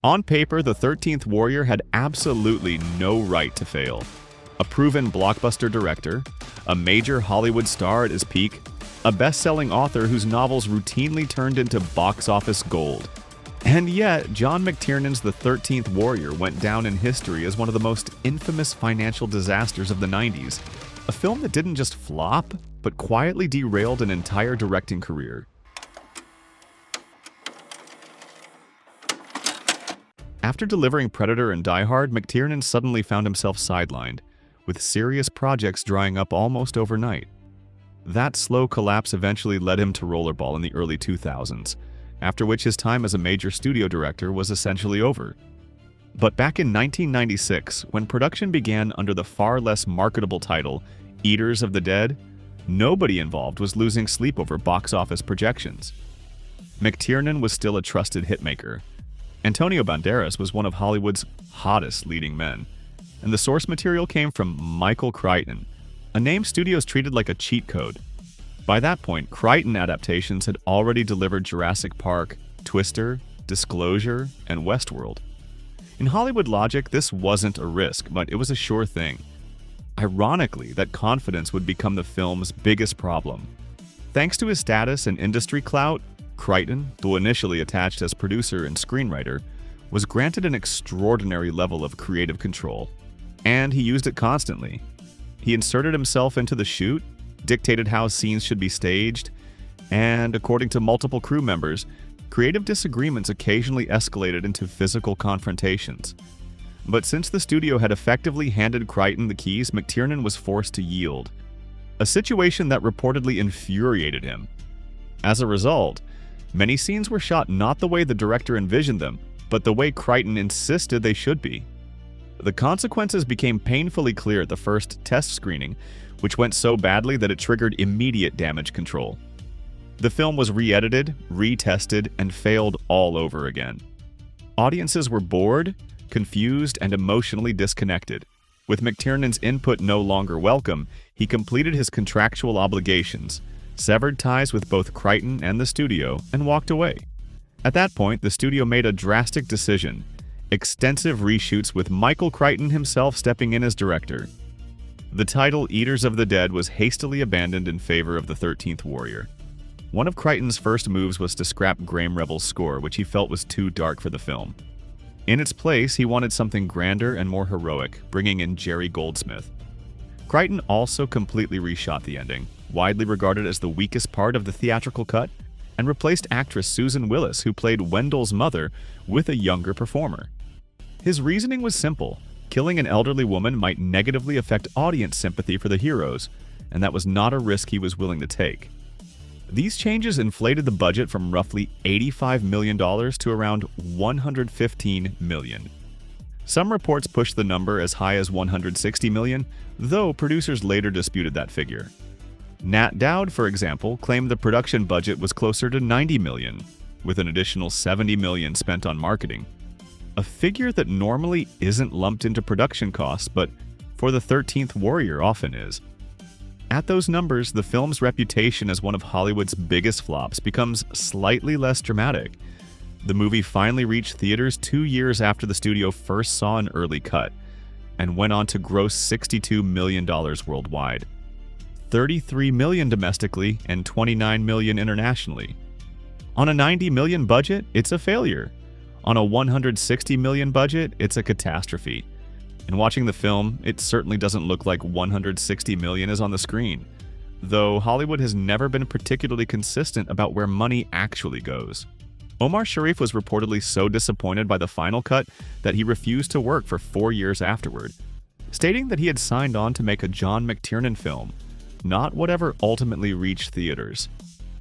On paper, The 13th Warrior had absolutely no right to fail. A proven blockbuster director, a major Hollywood star at his peak, a best-selling author whose novels routinely turned into box office gold. And yet, John McTiernan's The 13th Warrior went down in history as one of the most infamous financial disasters of the 90s. A film that didn't just flop, but quietly derailed an entire directing career. After delivering Predator and Die Hard, McTiernan suddenly found himself sidelined, with serious projects drying up almost overnight. That slow collapse eventually led him to Rollerball in the early 2000s, after which his time as a major studio director was essentially over. But back in 1996, when production began under the far less marketable title Eaters of the Dead, nobody involved was losing sleep over box office projections. McTiernan was still a trusted hitmaker. Antonio Banderas was one of Hollywood's hottest leading men, and the source material came from Michael Crichton, a name studios treated like a cheat code. By that point, Crichton adaptations had already delivered Jurassic Park, Twister, Disclosure, and Westworld. In Hollywood logic, this wasn't a risk, but it was a sure thing. Ironically, that confidence would become the film's biggest problem. Thanks to his status and industry clout, Crichton, though initially attached as producer and screenwriter, was granted an extraordinary level of creative control, and he used it constantly. He inserted himself into the shoot, dictated how scenes should be staged, and, according to multiple crew members, creative disagreements occasionally escalated into physical confrontations. But since the studio had effectively handed Crichton the keys, McTiernan was forced to yield, a situation that reportedly infuriated him. As a result, many scenes were shot not the way the director envisioned them, but the way Crichton insisted they should be. The consequences became painfully clear at the first test screening, which went so badly that it triggered immediate damage control. The film was re-edited, retested, and failed all over again. Audiences were bored, confused, and emotionally disconnected. With McTiernan's input no longer welcome, he completed his contractual obligations, severed ties with both Crichton and the studio, and walked away. At that point, the studio made a drastic decision: extensive reshoots with Michael Crichton himself stepping in as director. The title Eaters of the Dead was hastily abandoned in favor of The 13th Warrior. One of Crichton's first moves was to scrap Graham Revel's score, which he felt was too dark for the film. In its place, he wanted something grander and more heroic, bringing in Jerry Goldsmith. Crichton also completely reshot the ending, widely regarded as the weakest part of the theatrical cut, and replaced actress Susan Willis, who played Wendell's mother, with a younger performer. His reasoning was simple: killing an elderly woman might negatively affect audience sympathy for the heroes, and that was not a risk he was willing to take. These changes inflated the budget from roughly $85 million to around $115 million. Some reports pushed the number as high as $160 million, though producers later disputed that figure. Nat Dowd, for example, claimed the production budget was closer to $90 million, with an additional $70 million spent on marketing. A figure that normally isn't lumped into production costs, but for The 13th Warrior often is. At those numbers, the film's reputation as one of Hollywood's biggest flops becomes slightly less dramatic. The movie finally reached theaters 2 years after the studio first saw an early cut, and went on to gross $62 million worldwide. $33 million domestically and $29 million internationally. On a $90 million budget, it's a failure. On a $160 million budget, it's a catastrophe. And watching the film, it certainly doesn't look like $160 million is on the screen, though Hollywood has never been particularly consistent about where money actually goes. Omar Sharif was reportedly so disappointed by the final cut that he refused to work for 4 years afterward, stating that he had signed on to make a John McTiernan film, not whatever ultimately reached theaters.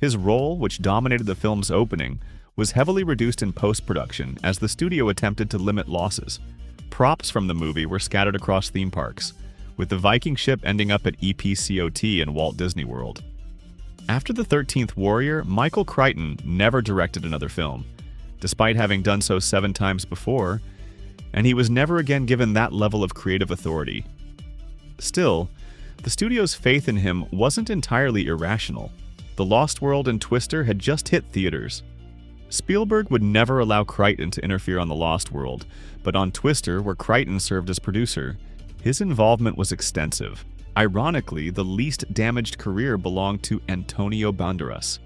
His role, which dominated the film's opening, was heavily reduced in post-production as the studio attempted to limit losses. Props from the movie were scattered across theme parks, with the Viking ship ending up at EPCOT in Walt Disney World. After The 13th Warrior, Michael Crichton never directed another film, despite having done so 7 times before, and he was never again given that level of creative authority. Still, the studio's faith in him wasn't entirely irrational. The Lost World and Twister had just hit theaters. Spielberg would never allow Crichton to interfere on The Lost World, but on Twister, where Crichton served as producer, his involvement was extensive. Ironically, the least damaged career belonged to Antonio Banderas.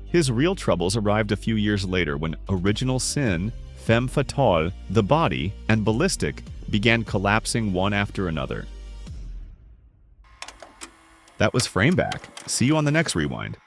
His real troubles arrived a few years later when Original Sin, Femme Fatale, The Body, and Ballistic began collapsing one after another. That was Frameback. See you on the next Rewind.